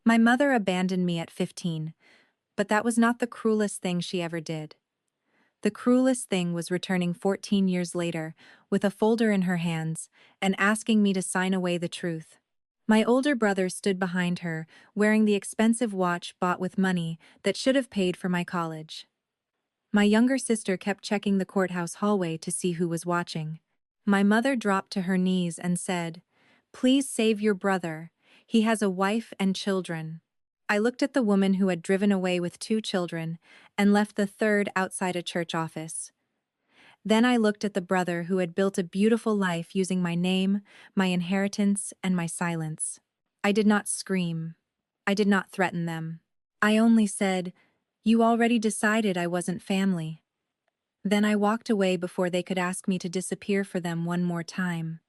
My mother abandoned me at 15, but that was not the cruelest thing she ever did. The cruelest thing was returning 14 years later, with a folder in her hands, and asking me to sign away the truth. My older brother stood behind her, wearing the expensive watch bought with money that should have paid for my college. My younger sister kept checking the courthouse hallway to see who was watching. My mother dropped to her knees and said, "Please save your brother. He has a wife and children." I looked at the woman who had driven away with 2 children and left the third outside a church office. Then I looked at the brother who had built a beautiful life using my name, my inheritance, and my silence. I did not scream. I did not threaten them. I only said, "You already decided I wasn't family." Then I walked away before they could ask me to disappear for them one more time.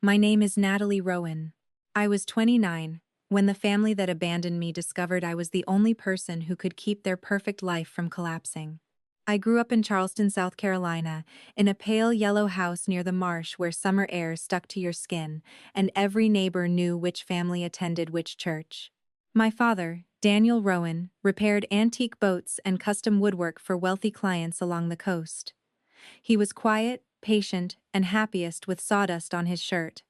My name is Natalie Rowan. I was 29 when the family that abandoned me discovered I was the only person who could keep their perfect life from collapsing. I grew up in Charleston, South Carolina, in a pale yellow house near the marsh where summer air stuck to your skin, and every neighbor knew which family attended which church. My father, Daniel Rowan, repaired antique boats and custom woodwork for wealthy clients along the coast. He was quiet, patient, and happiest with sawdust on his shirt.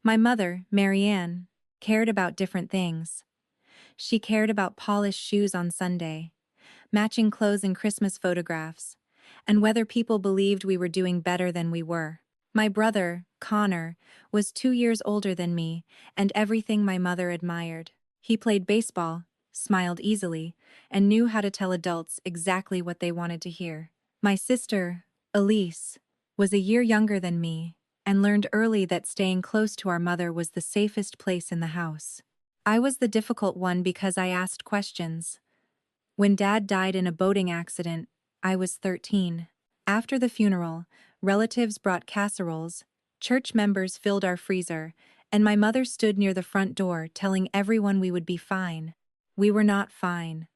My mother, Marianne, cared about different things. She cared about polished shoes on Sunday, matching clothes in Christmas photographs, and whether people believed we were doing better than we were. My brother, Connor, was 2 years older than me, and everything my mother admired. He played baseball, smiled easily, and knew how to tell adults exactly what they wanted to hear. My sister, Elise, was a year younger than me, and learned early that staying close to our mother was the safest place in the house. I was the difficult one because I asked questions. When Dad died in a boating accident, I was 13. After the funeral, relatives brought casseroles, church members filled our freezer, and my mother stood near the front door telling everyone we would be fine. We were not fine.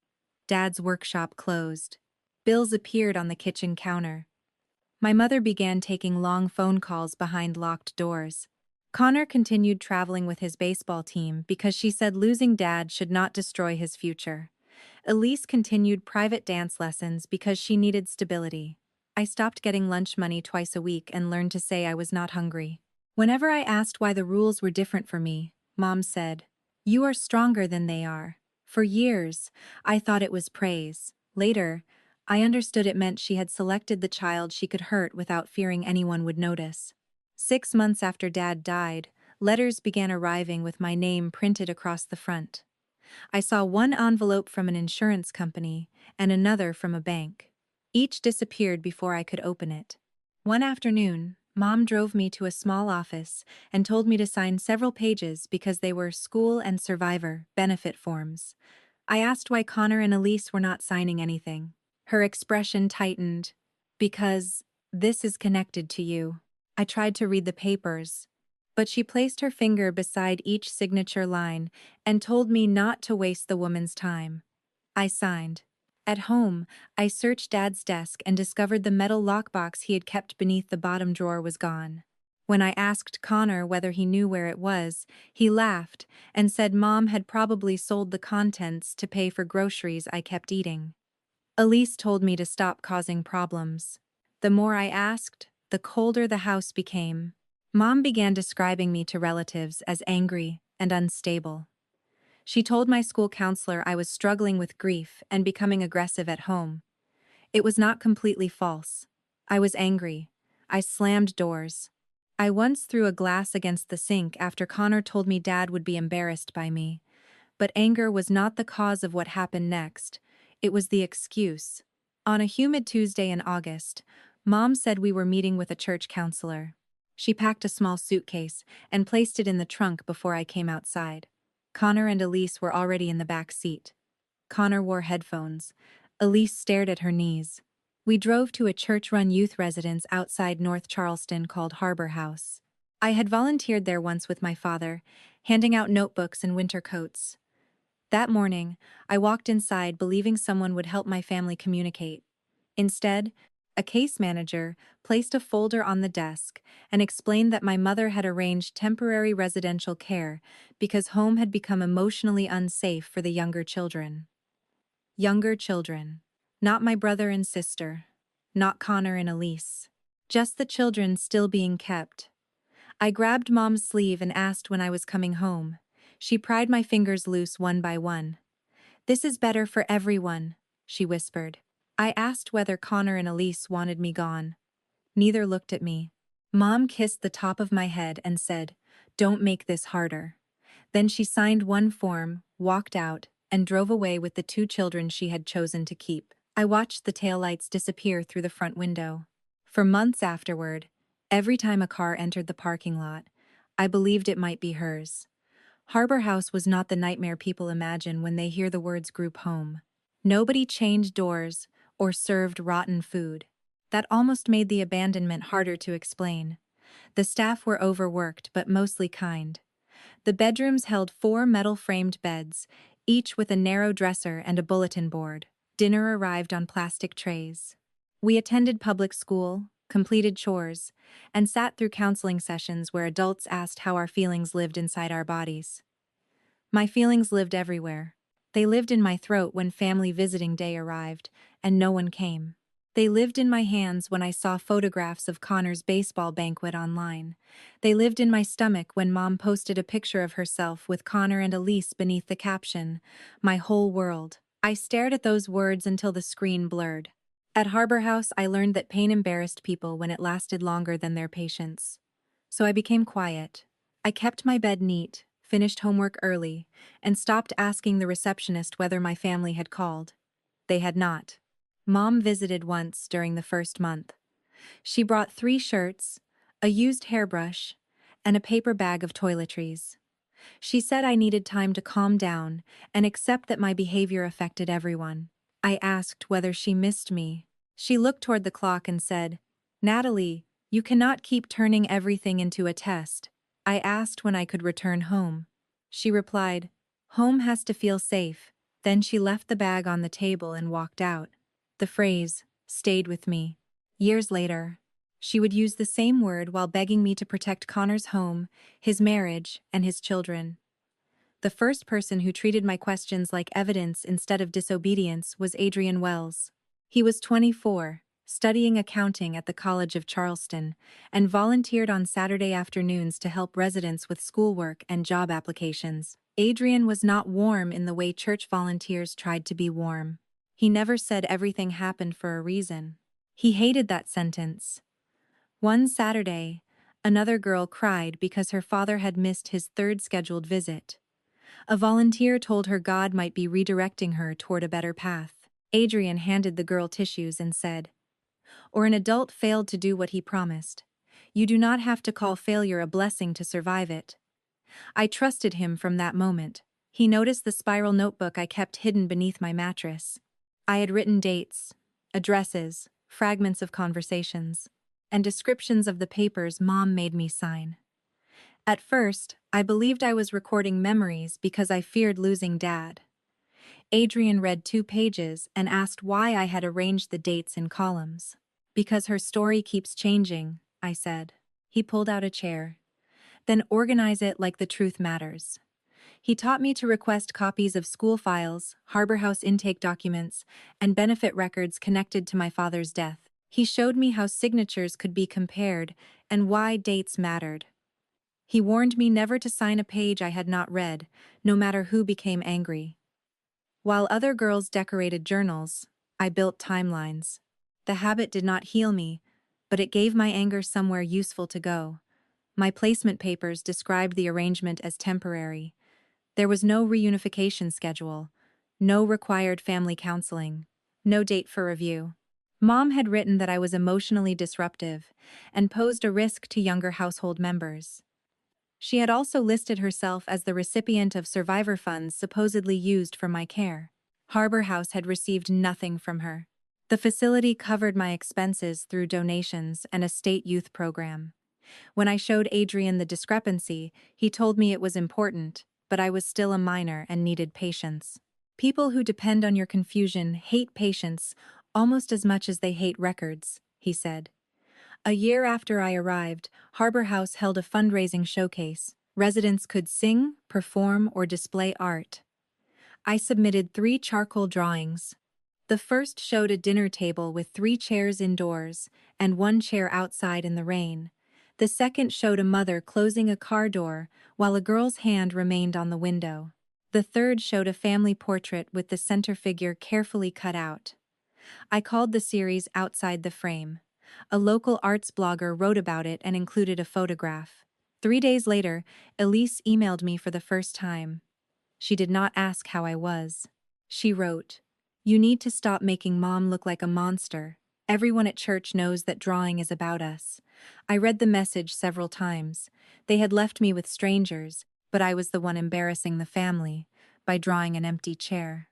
Dad's workshop closed. Bills appeared on the kitchen counter. My mother began taking long phone calls behind locked doors. Connor continued traveling with his baseball team because she said losing Dad should not destroy his future. Elise continued private dance lessons because she needed stability. I stopped getting lunch money twice a week and learned to say I was not hungry. Whenever I asked why the rules were different for me, Mom said, "You are stronger than they are." For years, I thought it was praise. Later, I understood it meant she had selected the child she could hurt without fearing anyone would notice. 6 months after Dad died, letters began arriving with my name printed across the front. I saw one envelope from an insurance company and another from a bank. Each disappeared before I could open it. One afternoon, Mom drove me to a small office and told me to sign several pages because they were school and survivor benefit forms. I asked why Connor and Elise were not signing anything. Her expression tightened. "Because this is connected to you." I tried to read the papers, but she placed her finger beside each signature line and told me not to waste the woman's time. I signed. At home, I searched Dad's desk and discovered the metal lockbox he had kept beneath the bottom drawer was gone. When I asked Connor whether he knew where it was, he laughed and said Mom had probably sold the contents to pay for groceries I kept eating. Elise told me to stop causing problems. The more I asked, the colder the house became. Mom began describing me to relatives as angry and unstable. She told my school counselor I was struggling with grief and becoming aggressive at home. It was not completely false. I was angry. I slammed doors. I once threw a glass against the sink after Connor told me Dad would be embarrassed by me. But anger was not the cause of what happened next. It was the excuse. On a humid Tuesday in August, Mom said we were meeting with a church counselor. She packed a small suitcase and placed it in the trunk before I came outside. Connor and Elise were already in the back seat. Connor wore headphones. Elise stared at her knees. We drove to a church-run youth residence outside North Charleston called Harbor House. I had volunteered there once with my father, handing out notebooks and winter coats. That morning, I walked inside believing someone would help my family communicate. Instead, A case manager placed a folder on the desk and explained that my mother had arranged temporary residential care because home had become emotionally unsafe for the younger children. Younger children. Not my brother and sister. Not Connor and Elise. Just the children still being kept. I grabbed Mom's sleeve and asked when I was coming home. She pried my fingers loose one by one. "This is better for everyone," she whispered. I asked whether Connor and Elise wanted me gone. Neither looked at me. Mom kissed the top of my head and said, "Don't make this harder." Then she signed one form, walked out, and drove away with the two children she had chosen to keep. I watched the taillights disappear through the front window. For months afterward, every time a car entered the parking lot, I believed it might be hers. Harbor House was not the nightmare people imagine when they hear the words group home. Nobody chained doors or served rotten food. That almost made the abandonment harder to explain. The staff were overworked but mostly kind. The bedrooms held 4 metal-framed beds, each with a narrow dresser and a bulletin board. Dinner arrived on plastic trays. We attended public school, completed chores, and sat through counseling sessions where adults asked how our feelings lived inside our bodies. My feelings lived everywhere. They lived in my throat when family visiting day arrived, and no one came. They lived in my hands when I saw photographs of Connor's baseball banquet online. They lived in my stomach when Mom posted a picture of herself with Connor and Elise beneath the caption, "My whole world." I stared at those words until the screen blurred. At Harbor House, I learned that pain embarrassed people when it lasted longer than their patience. So I became quiet. I kept my bed neat, finished homework early, and stopped asking the receptionist whether my family had called. They had not. Mom visited once during the first month. She brought 3 shirts, a used hairbrush, and a paper bag of toiletries. She said I needed time to calm down and accept that my behavior affected everyone. I asked whether she missed me. She looked toward the clock and said, "Natalie, you cannot keep turning everything into a test." I asked when I could return home. She replied, "Home has to feel safe." Then she left the bag on the table and walked out. The phrase stayed with me. Years later, she would use the same word while begging me to protect Connor's home, his marriage, and his children. The first person who treated my questions like evidence instead of disobedience was Adrian Wells. He was 24, studying accounting at the College of Charleston, and volunteered on Saturday afternoons to help residents with schoolwork and job applications. Adrian was not warm in the way church volunteers tried to be warm. He never said everything happened for a reason. He hated that sentence. One Saturday, another girl cried because her father had missed his 3rd scheduled visit. A volunteer told her God might be redirecting her toward a better path. Adrian handed the girl tissues and said, "Or an adult failed to do what he promised. You do not have to call failure a blessing to survive it." I trusted him from that moment. He noticed the spiral notebook I kept hidden beneath my mattress. I had written dates, addresses, fragments of conversations, and descriptions of the papers Mom made me sign. At first, I believed I was recording memories because I feared losing Dad. Adrian read 2 pages and asked why I had arranged the dates in columns. "Because her story keeps changing," I said. He pulled out a chair. "Then organize it like the truth matters." He taught me to request copies of school files, Harbor House intake documents, and benefit records connected to my father's death. He showed me how signatures could be compared and why dates mattered. He warned me never to sign a page I had not read, no matter who became angry. While other girls decorated journals, I built timelines. The habit did not heal me, but it gave my anger somewhere useful to go. My placement papers described the arrangement as temporary. There was no reunification schedule, no required family counseling, no date for review. Mom had written that I was emotionally disruptive and posed a risk to younger household members. She had also listed herself as the recipient of survivor funds supposedly used for my care. Harbor House had received nothing from her. The facility covered my expenses through donations and a state youth program. When I showed Adrian the discrepancy, he told me it was important, but I was still a minor and needed patience. People who depend on your confusion hate patience almost as much as they hate records. he said. A year after I arrived, Harbor House held a fundraising showcase. Residents could sing, perform, or display art. I submitted 3 charcoal drawings. The first showed a dinner table with 3 chairs indoors and 1 chair outside in the rain. The second showed a mother closing a car door while a girl's hand remained on the window. The third showed a family portrait with the center figure carefully cut out. I called the series Outside the Frame. A local arts blogger wrote about it and included a photograph. 3 days later, Elise emailed me for the first time. She did not ask how I was. She wrote, "You need to stop making Mom look like a monster. Everyone at church knows that drawing is about us." I read the message several times. They had left me with strangers, but I was the one embarrassing the family by drawing an empty chair.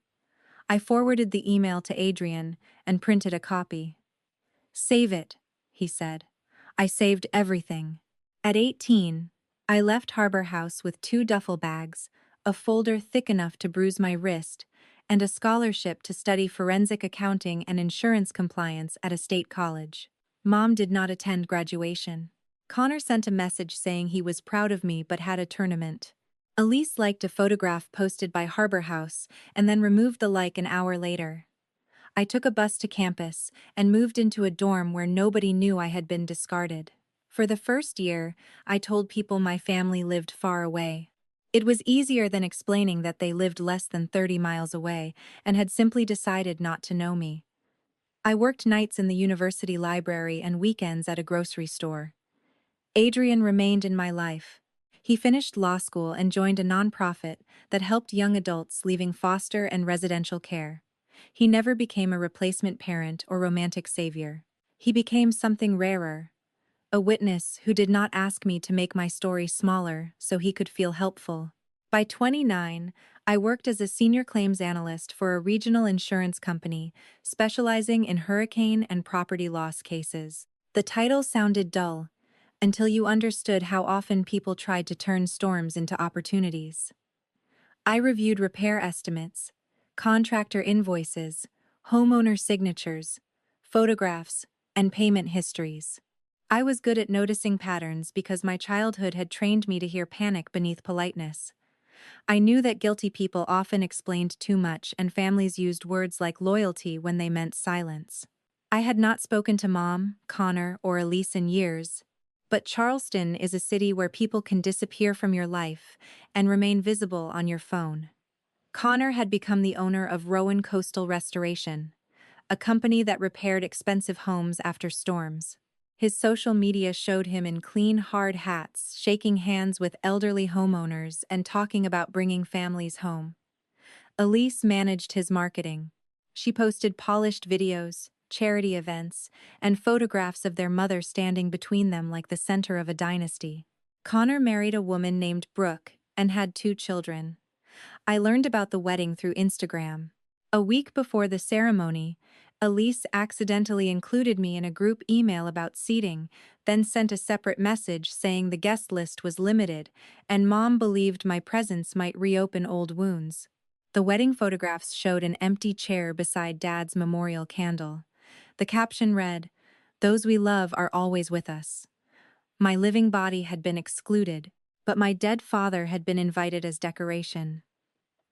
I forwarded the email to Adrian and printed a copy. "Save it," he said. I saved everything. At 18, I left Harbor House with 2 duffel bags, a folder thick enough to bruise my wrist, and a scholarship to study forensic accounting and insurance compliance at a state college. Mom did not attend graduation. Connor sent a message saying he was proud of me but had a tournament. Elise liked a photograph posted by Harbor House and then removed the like an hour later. I took a bus to campus and moved into a dorm where nobody knew I had been discarded. For the first year, I told people my family lived far away. It was easier than explaining that they lived less than 30 miles away and had simply decided not to know me. I worked nights in the university library and weekends at a grocery store. Adrian remained in my life. He finished law school and joined a nonprofit that helped young adults leaving foster and residential care. He never became a replacement parent or romantic savior. He became something rarer, a witness who did not ask me to make my story smaller so he could feel helpful. By 29, I worked as a senior claims analyst for a regional insurance company specializing in hurricane and property loss cases. The title sounded dull, until you understood how often people tried to turn storms into opportunities. I reviewed repair estimates, contractor invoices, homeowner signatures, photographs, and payment histories. I was good at noticing patterns because my childhood had trained me to hear panic beneath politeness. I knew that guilty people often explained too much and families used words like loyalty when they meant silence. I had not spoken to Mom, Connor, or Elise in years, but Charleston is a city where people can disappear from your life and remain visible on your phone. Connor had become the owner of Rowan Coastal Restoration, a company that repaired expensive homes after storms. His social media showed him in clean, hard hats, shaking hands with elderly homeowners and talking about bringing families home. Elise managed his marketing. She posted polished videos, charity events, and photographs of their mother standing between them like the center of a dynasty. Connor married a woman named Brooke and had 2 children. I learned about the wedding through Instagram. A week before the ceremony, Elise accidentally included me in a group email about seating, then sent a separate message saying the guest list was limited, and Mom believed my presence might reopen old wounds. The wedding photographs showed an empty chair beside Dad's memorial candle. The caption read, "Those we love are always with us." My living body had been excluded, but my dead father had been invited as decoration.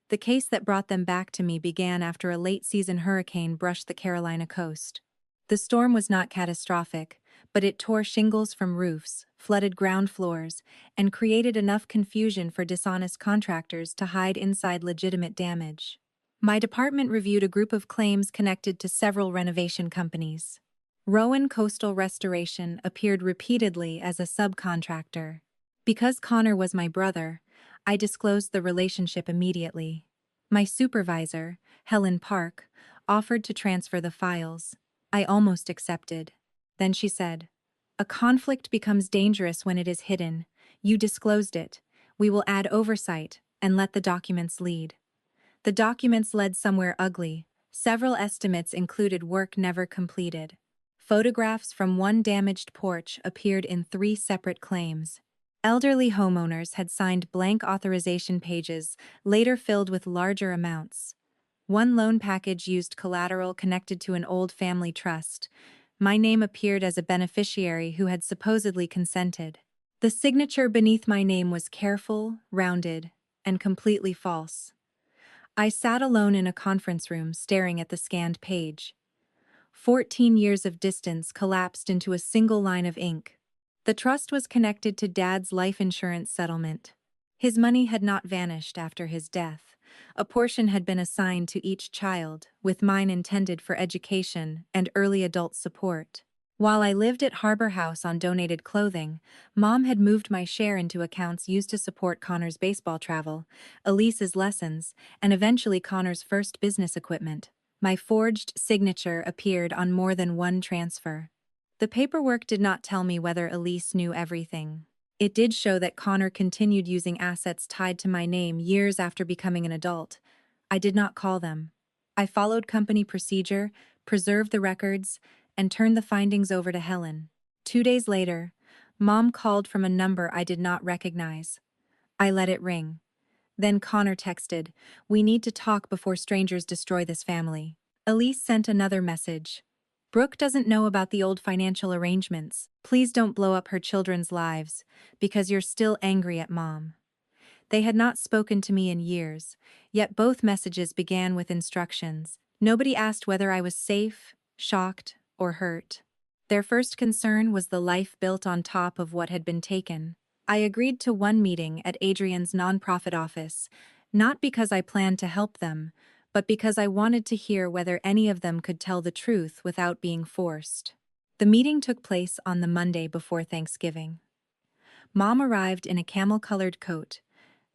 The case that brought them back to me began after a late-season hurricane brushed the Carolina coast. The storm was not catastrophic, but it tore shingles from roofs, flooded ground floors, and created enough confusion for dishonest contractors to hide inside legitimate damage. My department reviewed a group of claims connected to several renovation companies. Rowan Coastal Restoration appeared repeatedly as a subcontractor. Because Connor was my brother, I disclosed the relationship immediately. My supervisor, Helen Park, offered to transfer the files. I almost accepted. Then she said, "A conflict becomes dangerous when it is hidden. You disclosed it. We will add oversight and let the documents lead." The documents led somewhere ugly. Several estimates included work never completed. Photographs from one damaged porch appeared in 3 separate claims. Elderly homeowners had signed blank authorization pages, later filled with larger amounts. One loan package used collateral connected to an old family trust, My name appeared as a beneficiary who had supposedly consented. The signature beneath my name was careful, rounded, and completely false. I sat alone in a conference room staring at the scanned page. 14 years of distance collapsed into a single line of ink. The trust was connected to Dad's life insurance settlement. His money had not vanished after his death. A portion had been assigned to each child, with mine intended for education and early adult support. While I lived at Harbor House on donated clothing, Mom had moved my share into accounts used to support Connor's baseball travel, Elise's lessons, and eventually Connor's first business equipment. My forged signature appeared on more than one transfer. The paperwork did not tell me whether Elise knew everything. It did show that Connor continued using assets tied to my name years after becoming an adult. I did not call them. I followed company procedure, preserved the records, and turned the findings over to Helen. 2 days later, Mom called from a number I did not recognize. I let it ring. Then Connor texted, "We need to talk before strangers destroy this family." Elise sent another message. "Brooke doesn't know about the old financial arrangements. Please don't blow up her children's lives, because you're still angry at Mom." They had not spoken to me in years, yet both messages began with instructions. Nobody asked whether I was safe, shocked, or hurt. Their first concern was the life built on top of what had been taken. I agreed to one meeting at Adrian's nonprofit office, not because I planned to help them, but because I wanted to hear whether any of them could tell the truth without being forced. The meeting took place on the Monday before Thanksgiving. Mom arrived in a camel-colored coat,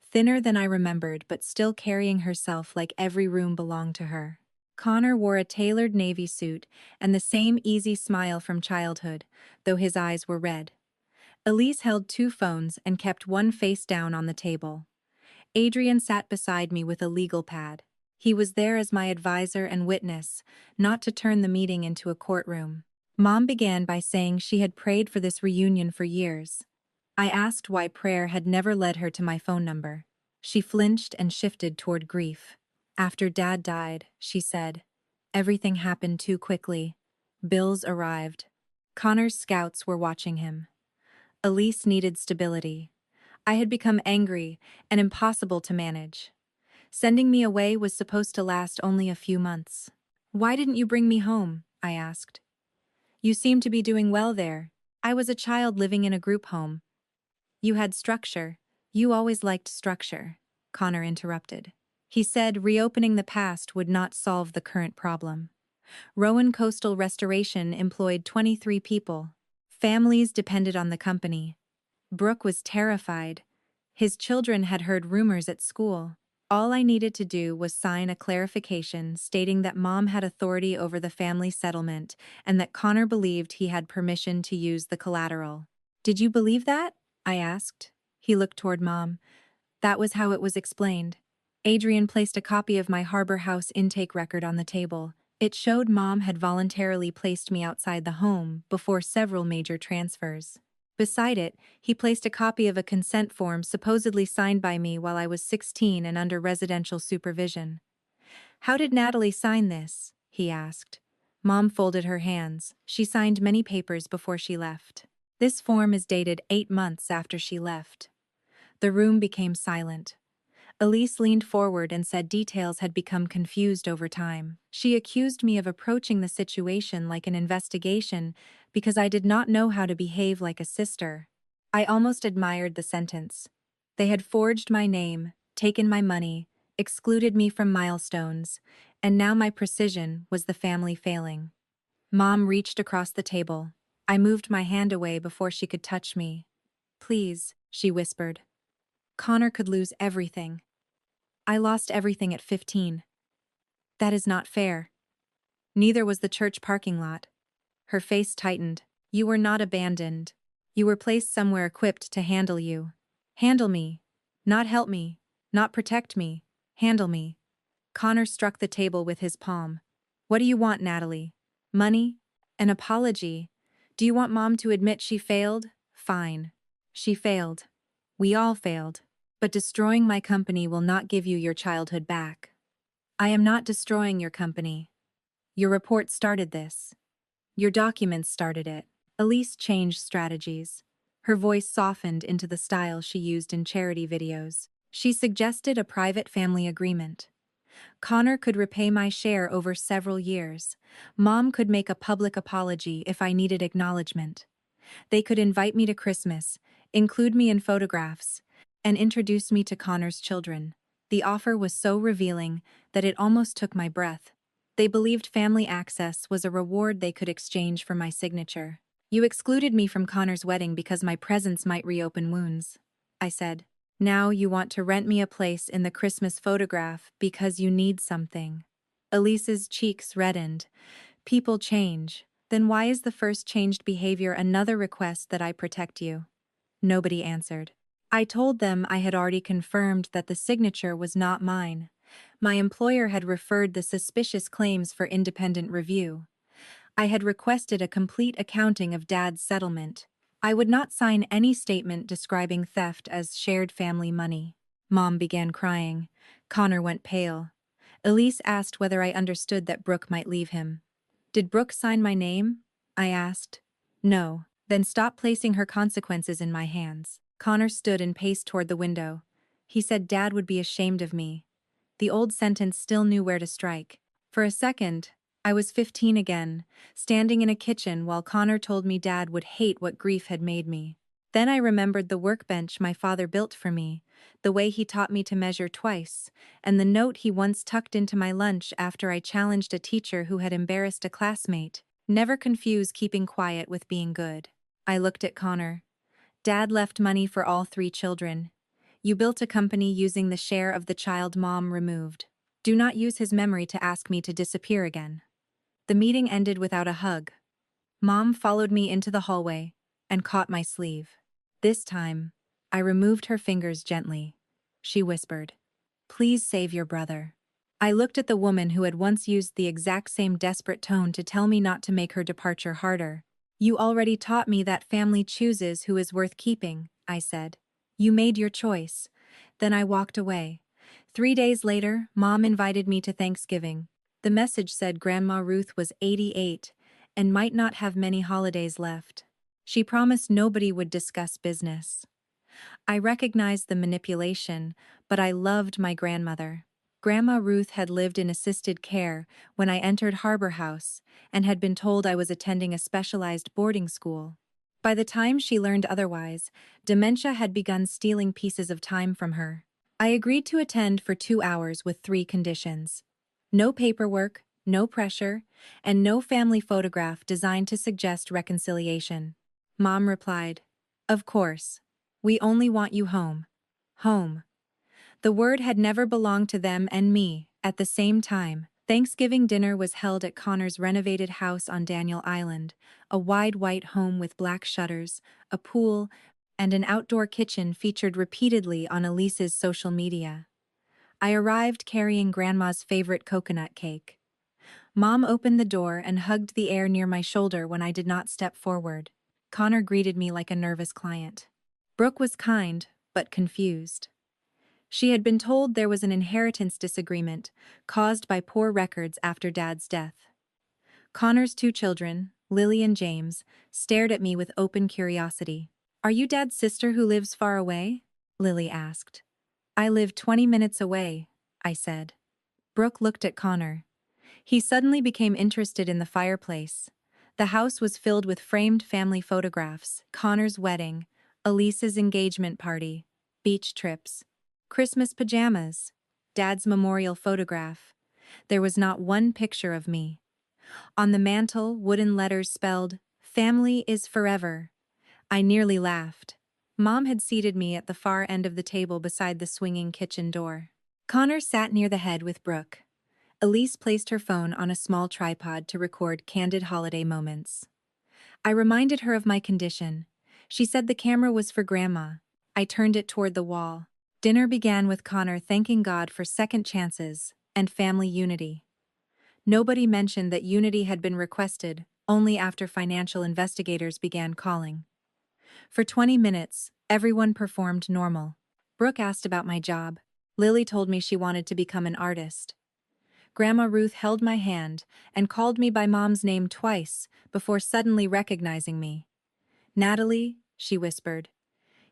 thinner than I remembered but still carrying herself like every room belonged to her. Connor wore a tailored navy suit and the same easy smile from childhood, though his eyes were red. Elise held 2 phones and kept one face down on the table. Adrian sat beside me with a legal pad. He was there as my advisor and witness, not to turn the meeting into a courtroom. Mom began by saying she had prayed for this reunion for years. I asked why prayer had never led her to my phone number. She flinched and shifted toward grief. "After Dad died," she said, "everything happened too quickly. Bills arrived. Connor's scouts were watching him. Elise needed stability. I had become angry and impossible to manage. Sending me away was supposed to last only a few months. "Why didn't you bring me home?" I asked. "You seem to be doing well there. I was a child living in a group home." "You had structure. You always liked structure," Connor interrupted. He said reopening the past would not solve the current problem. Rowan Coastal Restoration employed 23 people. Families depended on the company. Brooke was terrified. His children had heard rumors at school. All I needed to do was sign a clarification stating that Mom had authority over the family settlement and that Connor believed he had permission to use the collateral. "Did you believe that?" I asked. He looked toward Mom. "That was how it was explained." Adrian placed a copy of my Harbor House intake record on the table. It showed Mom had voluntarily placed me outside the home before several major transfers. Beside it, he placed a copy of a consent form supposedly signed by me while I was 16 and under residential supervision. "How did Natalie sign this?" he asked. Mom folded her hands. "She signed many papers before she left. This form is dated 8 months after she left." The room became silent. Elise leaned forward and said details had become confused over time. She accused me of approaching the situation like an investigation because I did not know how to behave like a sister. I almost admired the sentence. They had forged my name, taken my money, excluded me from milestones, and now my precision was the family failing. Mom reached across the table. I moved my hand away before she could touch me. "Please," she whispered. "Connor could lose everything. I lost everything at 15. That is not fair." "Neither was the church parking lot." Her face tightened. "You were not abandoned. You were placed somewhere equipped to handle you. Handle me. Not help me. Not protect me. Handle me." Connor struck the table with his palm. "What do you want, Natalie? Money? An apology? Do you want Mom to admit she failed? Fine. She failed. We all failed. But destroying my company will not give you your childhood back. I am not destroying your company. Your report started this. Your documents started it. Elise changed strategies. Her voice softened into the style she used in charity videos. She suggested a private family agreement. Connor could repay my share over several years. Mom could make a public apology if I needed acknowledgement. They could invite me to Christmas, include me in photographs, and introduce me to Connor's children. The offer was so revealing that it almost took my breath. They believed family access was a reward they could exchange for my signature. You excluded me from Connor's wedding because my presence might reopen wounds, I said. Now you want to rent me a place in the Christmas photograph because you need something. Elise's cheeks reddened. People change. Then why is the first changed behavior another request that I protect you? Nobody answered. I told them I had already confirmed that the signature was not mine. My employer had referred the suspicious claims for independent review. I had requested a complete accounting of Dad's settlement. I would not sign any statement describing theft as shared family money. Mom began crying. Connor went pale. Elise asked whether I understood that Brooke might leave him. Did Brooke sign my name? I asked. No. Then stop placing her consequences in my hands. Connor stood and paced toward the window. He said Dad would be ashamed of me. The old sentence still knew where to strike. For a second, I was 15 again, standing in a kitchen while Connor told me Dad would hate what grief had made me. Then I remembered the workbench my father built for me, the way he taught me to measure twice, and the note he once tucked into my lunch after I challenged a teacher who had embarrassed a classmate. Never confuse keeping quiet with being good. I looked at Connor. Dad left money for all 3 children. You built a company using the share of the child Mom removed. Do not use his memory to ask me to disappear again. The meeting ended without a hug. Mom followed me into the hallway and caught my sleeve. This time, I removed her fingers gently. She whispered, "Please save your brother." I looked at the woman who had once used the exact same desperate tone to tell me not to make her departure harder. You already taught me that family chooses who is worth keeping, I said. You made your choice. Then I walked away. 3 days later, Mom invited me to Thanksgiving. The message said Grandma Ruth was 88 and might not have many holidays left. She promised nobody would discuss business. I recognized the manipulation, but I loved my grandmother. Grandma Ruth had lived in assisted care when I entered Harbor House and had been told I was attending a specialized boarding school. By the time she learned otherwise, dementia had begun stealing pieces of time from her. I agreed to attend for 2 hours with 3 conditions. No paperwork, no pressure, and no family photograph designed to suggest reconciliation. Mom replied, "Of course. We only want you home. Home." The word had never belonged to them and me at the same time. Thanksgiving dinner was held at Connor's renovated house on Daniel Island, a wide white home with black shutters, a pool, and an outdoor kitchen featured repeatedly on Elise's social media. I arrived carrying Grandma's favorite coconut cake. Mom opened the door and hugged the air near my shoulder when I did not step forward. Connor greeted me like a nervous client. Brooke was kind, but confused. She had been told there was an inheritance disagreement caused by poor records after Dad's death. Connor's 2 children, Lily and James, stared at me with open curiosity. "Are you Dad's sister who lives far away?" Lily asked. "I live 20 minutes away," I said. Brooke looked at Connor. He suddenly became interested in the fireplace. The house was filled with framed family photographs: Connor's wedding, Elise's engagement party, beach trips, Christmas pajamas, Dad's memorial photograph. There was not one picture of me. On the mantel, wooden letters spelled, "Family is forever." I nearly laughed. Mom had seated me at the far end of the table beside the swinging kitchen door. Connor sat near the head with Brooke. Elise placed her phone on a small tripod to record candid holiday moments. I reminded her of my condition. She said the camera was for Grandma. I turned it toward the wall. Dinner began with Connor thanking God for second chances and family unity. Nobody mentioned that unity had been requested only after financial investigators began calling. For 20 minutes, everyone performed normal. Brooke asked about my job. Lily told me she wanted to become an artist. Grandma Ruth held my hand and called me by Mom's name twice before suddenly recognizing me. "Natalie," she whispered.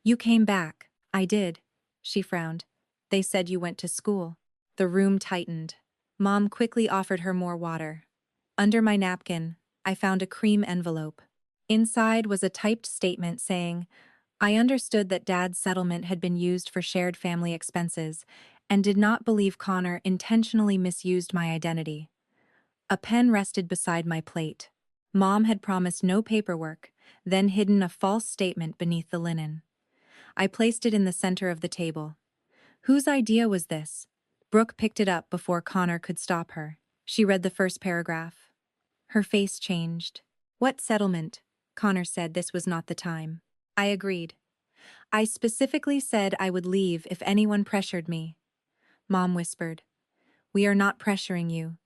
"You came back." "I did," she frowned. "They said you went to school." The room tightened. Mom quickly offered her more water. Under my napkin, I found a cream envelope. Inside was a typed statement saying, "I understood that Dad's settlement had been used for shared family expenses and did not believe Connor intentionally misused my identity." A pen rested beside my plate. Mom had promised no paperwork, then hidden a false statement beneath the linen. I placed it in the center of the table. Whose idea was this? Brooke picked it up before Connor could stop her. She read the first paragraph. Her face changed. "What settlement?" Connor said this was not the time. I agreed. "I specifically said I would leave if anyone pressured me." Mom whispered, "We are not pressuring you.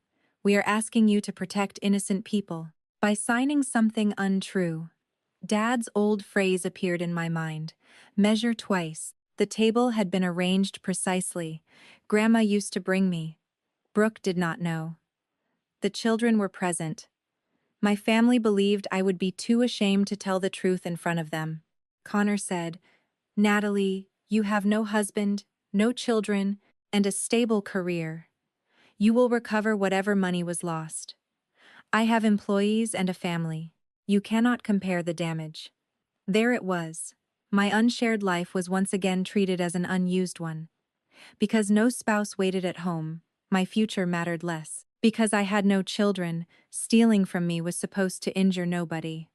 We are asking you to protect innocent people by signing something untrue." Dad's old phrase appeared in my mind. Measure twice. The table had been arranged precisely. Grandma used to bring me. Brooke did not know. The children were present. My family believed I would be too ashamed to tell the truth in front of them. Connor said, "Natalie, you have no husband, no children, and a stable career. You will recover whatever money was lost. I have employees and a family. You cannot compare the damage." There it was. My unshared life was once again treated as an unused one. Because no spouse waited at home, my future mattered less. Because I had no children, stealing from me was supposed to injure nobody.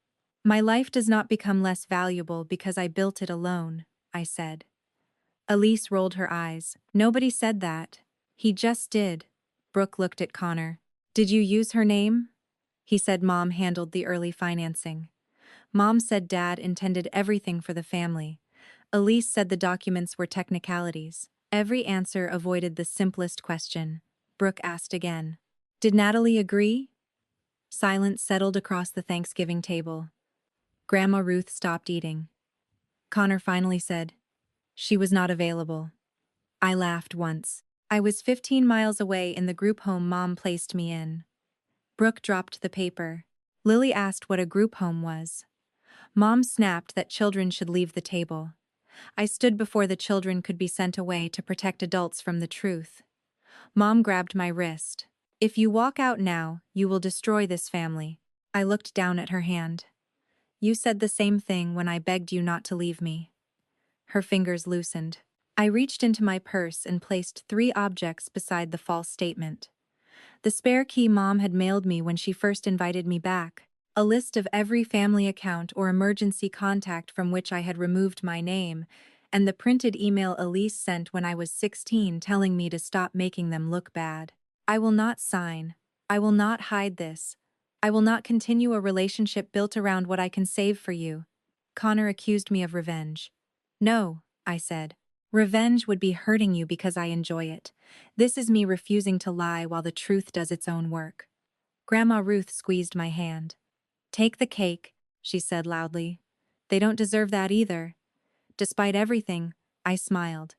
"My life does not become less valuable because I built it alone," I said. Elise rolled her eyes. "Nobody said that." "He just did." Brooke looked at Connor. "Did you use her name?" He said Mom handled the early financing. Mom said Dad intended everything for the family. Elise said the documents were technicalities. Every answer avoided the simplest question. Brooke asked again. "Did Natalie agree?" Silence settled across the Thanksgiving table. Grandma Ruth stopped eating. Connor finally said, "She was not available." I laughed once. I was 15 miles away in the group home Mom placed me in. Brooke dropped the paper. Lily asked what a group home was. Mom snapped that children should leave the table. I stood before the children could be sent away to protect adults from the truth. Mom grabbed my wrist. "If you walk out now, you will destroy this family." I looked down at her hand. "You said the same thing when I begged you not to leave me." Her fingers loosened. I reached into my purse and placed 3 objects beside the false statement. The spare key Mom had mailed me when she first invited me back, a list of every family account or emergency contact from which I had removed my name, and the printed email Elise sent when I was 16 telling me to stop making them look bad. "I will not sign. I will not hide this. I will not continue a relationship built around what I can save for you." Connor accused me of revenge. "No," I said. "Revenge would be hurting you because I enjoy it. This is me refusing to lie while the truth does its own work." Grandma Ruth squeezed my hand. "Take the cake," she said loudly. "They don't deserve that either." Despite everything, I smiled.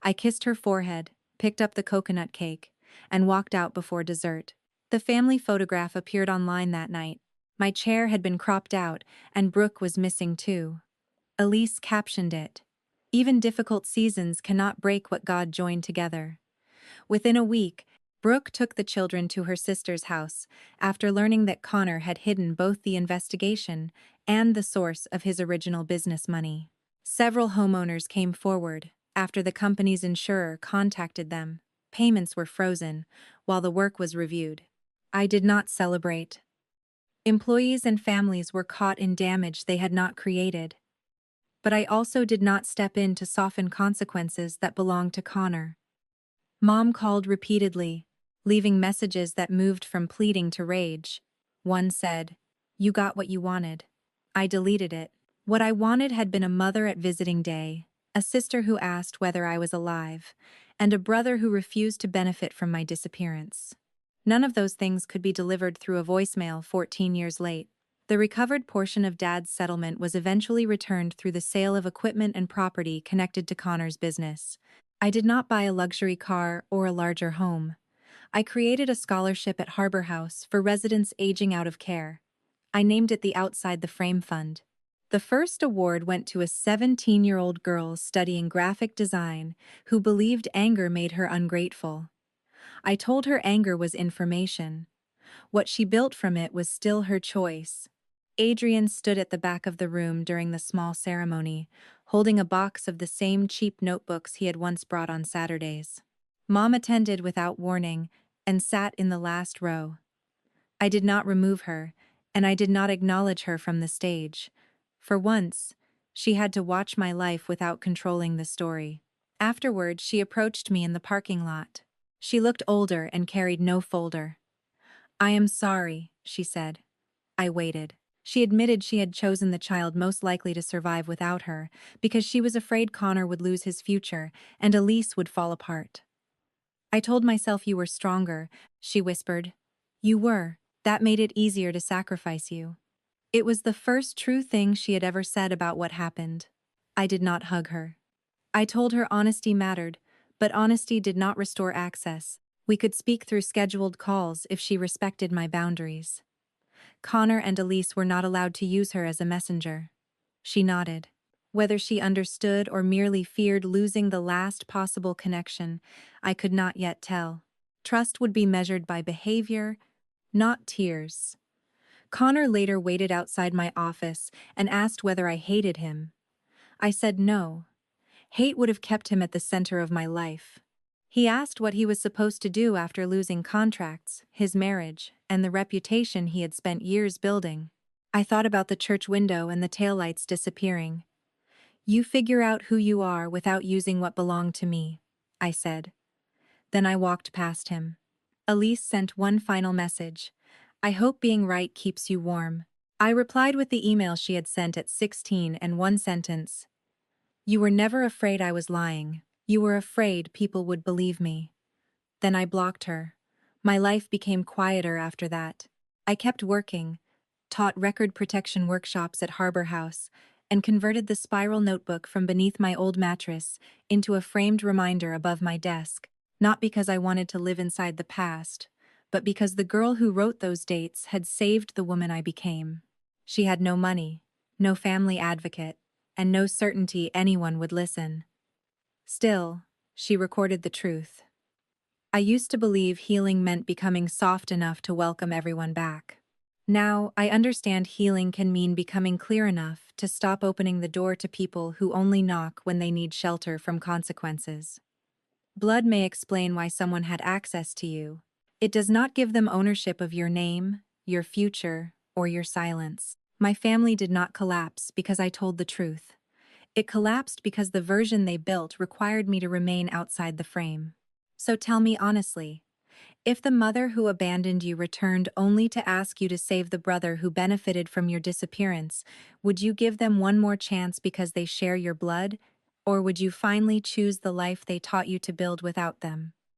I kissed her forehead, picked up the coconut cake, and walked out before dessert. The family photograph appeared online that night. My chair had been cropped out, and Brooke was missing too. Elise captioned it, "Even difficult seasons cannot break what God joined together." Within a week, Brooke took the children to her sister's house after learning that Connor had hidden both the investigation and the source of his original business money. Several homeowners came forward after the company's insurer contacted them. Payments were frozen while the work was reviewed. I did not celebrate. Employees and families were caught in damage they had not created. But I also did not step in to soften consequences that belonged to Connor. Mom called repeatedly, leaving messages that moved from pleading to rage. One said, "You got what you wanted." I deleted it. What I wanted had been a mother at visiting day, a sister who asked whether I was alive, and a brother who refused to benefit from my disappearance. None of those things could be delivered through a voicemail 14 years late. The recovered portion of Dad's settlement was eventually returned through the sale of equipment and property connected to Connor's business. I did not buy a luxury car or a larger home. I created a scholarship at Harbor House for residents aging out of care. I named it the Outside the Frame Fund. The first award went to a 17-year-old girl studying graphic design who believed anger made her ungrateful. I told her anger was information. What she built from it was still her choice. Adrian stood at the back of the room during the small ceremony, holding a box of the same cheap notebooks he had once brought on Saturdays. Mom attended without warning and sat in the last row. I did not remove her, and I did not acknowledge her from the stage. For once, she had to watch my life without controlling the story. Afterward, she approached me in the parking lot. She looked older and carried no folder. "I am sorry," she said. I waited. She admitted she had chosen the child most likely to survive without her, because she was afraid Connor would lose his future and Elise would fall apart. "I told myself you were stronger," she whispered. "You were. That made it easier to sacrifice you." It was the first true thing she had ever said about what happened. I did not hug her. I told her honesty mattered, but honesty did not restore access. We could speak through scheduled calls if she respected my boundaries. Connor and Elise were not allowed to use her as a messenger. She nodded. Whether she understood or merely feared losing the last possible connection, I could not yet tell. Trust would be measured by behavior, not tears. Connor later waited outside my office and asked whether I hated him. I said no. Hate would have kept him at the center of my life. He asked what he was supposed to do after losing contracts, his marriage, and the reputation he had spent years building. I thought about the church window and the taillights disappearing. "You figure out who you are without using what belonged to me," I said. Then I walked past him. Elise sent one final message. "I hope being right keeps you warm." I replied with the email she had sent at 16 and one sentence. "You were never afraid I was lying. You were afraid people would believe me." Then I blocked her. My life became quieter after that. I kept working, taught record protection workshops at Harbor House, and converted the spiral notebook from beneath my old mattress into a framed reminder above my desk, not because I wanted to live inside the past, but because the girl who wrote those dates had saved the woman I became. She had no money, no family advocate, and no certainty anyone would listen. Still, she recorded the truth. I used to believe healing meant becoming soft enough to welcome everyone back. Now, I understand healing can mean becoming clear enough to stop opening the door to people who only knock when they need shelter from consequences. Blood may explain why someone had access to you. It does not give them ownership of your name, your future, or your silence. My family did not collapse because I told the truth. It collapsed because the version they built required me to remain outside the frame. So tell me honestly, if the mother who abandoned you returned only to ask you to save the brother who benefited from your disappearance, would you give them one more chance because they share your blood, or would you finally choose the life they taught you to build without them?